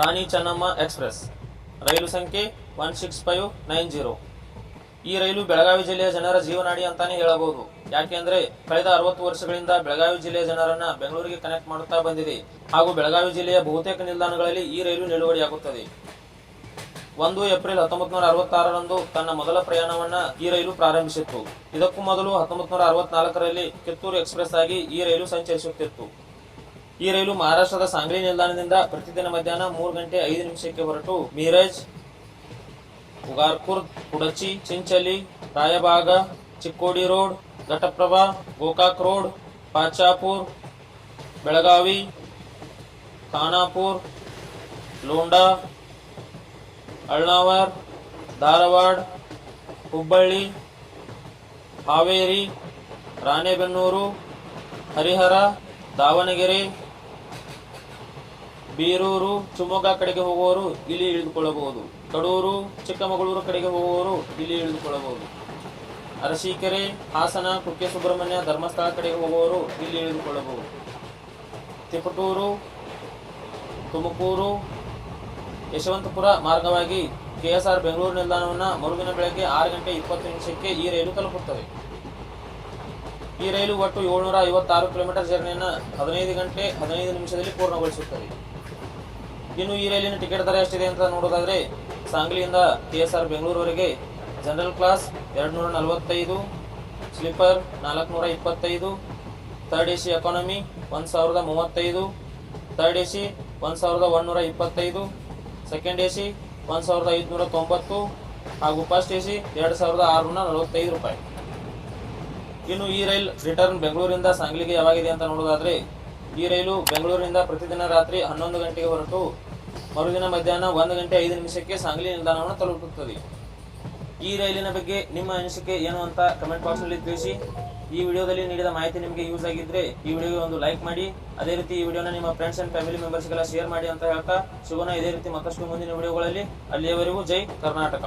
Rani Chennamma express ರೈಲು ಸಂಖ್ಯೆ 16590. ಈ ರೈಲು ಬೆಳಗಾವಿ ಜಿಲ್ಲೆಯ ಜನರ ಜೀವನಾಡಿ ಅಂತಾನೆ ಹೇಳಬಹುದು. ಯಾಕೆಂದ್ರೆ ಕಳೆದ 60 ವರ್ಷಗಳಿಂದ ಬೆಳಗಾವಿ ಜಿಲ್ಲೆಯ ಜನರನ್ನ ಬೆಂಗಳೂರಿಗೆ ಕನೆಕ್ಟ್ ಮಾಡುತ್ತಾ ಬಂದಿದೆ ಹಾಗೂ ಬೆಳಗಾವಿ ಜಿಲ್ಲೆಯ ಬಹುತೇಕ ನಿಲ್ದಾಣಗಳಲ್ಲಿ ಈ ರೈಲು ನಿಲುಗಡೆಯಾಗುತ್ತದೆ. 1 ಏಪ್ರಿಲ್ 1966ರಂದು ತನ್ನ ಮೊದಲ ಪ್ರಯಾಣವನ್ನ ಈ ರೈಲು ಪ್ರಾರಂಭಿಸಿತ್ತು. ಇದಕ್ಕೂ ಮೊದಲು 1964ರಲ್ಲಿ ಕಿತ್ತೂರು ಎಕ್ಸ್‌ಪ್ರೆಸ್ ಆಗಿ ಈ ರೈಲು ಸಂಚರಿಸುತ್ತಿತ್ತು. ಈ ರೈಲು ಮಹಾರಾಷ್ಟ್ರದ ಸಾಂಗ್ಲಿ ನಿಲ್ದಾಣದಿಂದ ಪ್ರತಿದಿನ ಮಧ್ಯಾಹ್ನ 3 ಗಂಟೆ 5 ನಿಮಿಷಕ್ಕೆ ಹೊರಟು ಮಿರಜ್, ಉಗಾರ್ಕುರ್ದ್, ಕುಡಚಿ, ಚಿಂಚಲಿ, ರಾಯಬಾಗ, ಚಿಕ್ಕೋಡಿ ರೋಡ್, ಘಟಪ್ರಭಾ, ಗೋಕಾಕ್ ರೋಡ್, ಪಾಚಾಪುರ್, ಬೆಳಗಾವಿ, ಖಾನಾಪುರ್, ಲೋಂಡಾ, ಅಳ್ನಾವರ್, ಧಾರವಾಡ, ಹುಬ್ಬಳ್ಳಿ, ಹಾವೇರಿ, ರಾಣೆಬೆನ್ನೂರು, ಹರಿಹರ, ದಾವಣಗೆರೆ, ಬೀರೂರು, ಶಿವಮೊಗ್ಗ ಕಡೆಗೆ ಹೋಗುವವರು ಇಲ್ಲಿ ಇಳಿದುಕೊಳ್ಳಬಹುದು. ಕಡೂರು, ಚಿಕ್ಕಮಗಳೂರು ಕಡೆಗೆ ಹೋಗುವವರು ಇಲ್ಲಿ ಇಳಿದುಕೊಳ್ಳಬಹುದು. ಅರಸೀಕೆರೆ, ಹಾಸನ, ಕುಕ್ಕೆ ಸುಬ್ರಹ್ಮಣ್ಯ, ಧರ್ಮಸ್ಥಳ ಕಡೆಗೆ ಹೋಗುವವರು ಇಲ್ಲಿ ಇಳಿದುಕೊಳ್ಳಬಹುದು. ತಿಪಟೂರು, ತುಮಕೂರು, ಯಶವಂತಪುರ ಮಾರ್ಗವಾಗಿ ಕೆಎಸ್ಆರ್ ಬೆಂಗಳೂರು ನಿಲ್ದಾಣವನ್ನು ಮರುದಿನ ಬೆಳಗ್ಗೆ 6 ಗಂಟೆ 20 ನಿಮಿಷಕ್ಕೆ ಈ ರೈಲು ತಲುಪುತ್ತದೆ. ಈ ರೈಲು ಒಟ್ಟು 756 ಕಿಲೋಮೀಟರ್ ಜರ್ನಿಯನ್ನು 15 ಗಂಟೆ 15 ನಿಮಿಷದಲ್ಲಿ ಪೂರ್ಣಗೊಳಿಸುತ್ತದೆ. ಇನ್ನು ಈ ರೈಲಿನ ಟಿಕೆಟ್ ದರ ಎಷ್ಟಿದೆ ಅಂತ ನೋಡೋದಾದ್ರೆ, ಸಾಂಗ್ಲಿಯಿಂದ ಕೆಎಸ್ಆರ್ ಬೆಂಗಳೂರುವರೆಗೆ general class 245, sleeper 425, third AC economy 1035, third AC 1125, second AC 1590 ಹಾಗೂ ಫಸ್ಟ್ ಎಸಿ 2645 ರೂಪಾಯಿ. ಇನ್ನು ಈ ರೈಲ್ ರಿಟರ್ನ್ ಬೆಂಗಳೂರಿಂದ ಸಾಂಗ್ಲಿಗೆ ಯಾವಾಗಿದೆ ಅಂತ ನೋಡೋದಾದ್ರೆ, ಈ ರೈಲು ಬೆಂಗಳೂರಿನಿಂದ ಪ್ರತಿದಿನ ರಾತ್ರಿ 11 ಗಂಟೆಗೆ ಹೊರಟು ಮರುದಿನ ಮಧ್ಯಾಹ್ನ 1 ಗಂಟೆ 5 ನಿಮಿಷಕ್ಕೆ ಸಾಂಗ್ಲಿ ನಿಲ್ದಾಣವನ್ನು ತಲುಪುತ್ತದೆ. ಈ ರೈಲಿನ ಬಗ್ಗೆ ನಿಮ್ಮ ಅನಿಸಿಕೆ ಏನು ಅಂತ ಕಮೆಂಟ್ ಬಾಕ್ಸ್ನಲ್ಲಿ ತಿಳಿಸಿ. ಈ ವಿಡಿಯೋದಲ್ಲಿ ನೀಡಿದ ಮಾಹಿತಿ ನಿಮಗೆ ಯೂಸ್ ಆಗಿದ್ರೆ ಈ ವಿಡಿಯೋಗೆ ಒಂದು ಲೈಕ್ ಮಾಡಿ. ಅದೇ ರೀತಿ ಈ ವಿಡಿಯೋನ ನಿಮ್ಮ ಫ್ರೆಂಡ್ಸ್ ಅಂಡ್ ಫ್ಯಾಮಿಲಿ ಮೆಂಬರ್ಸ್ಗೆಲ್ಲ ಶೇರ್ ಮಾಡಿ ಅಂತ ಹೇಳ್ತಾ ಸಿಗೋಣ ಇದೇ ರೀತಿ ಮತ್ತಷ್ಟು ಮುಂದಿನ ವಿಡಿಯೋಗಳಲ್ಲಿ. ಅಲ್ಲಿಯವರೆಗೂ ಜೈ ಕರ್ನಾಟಕ.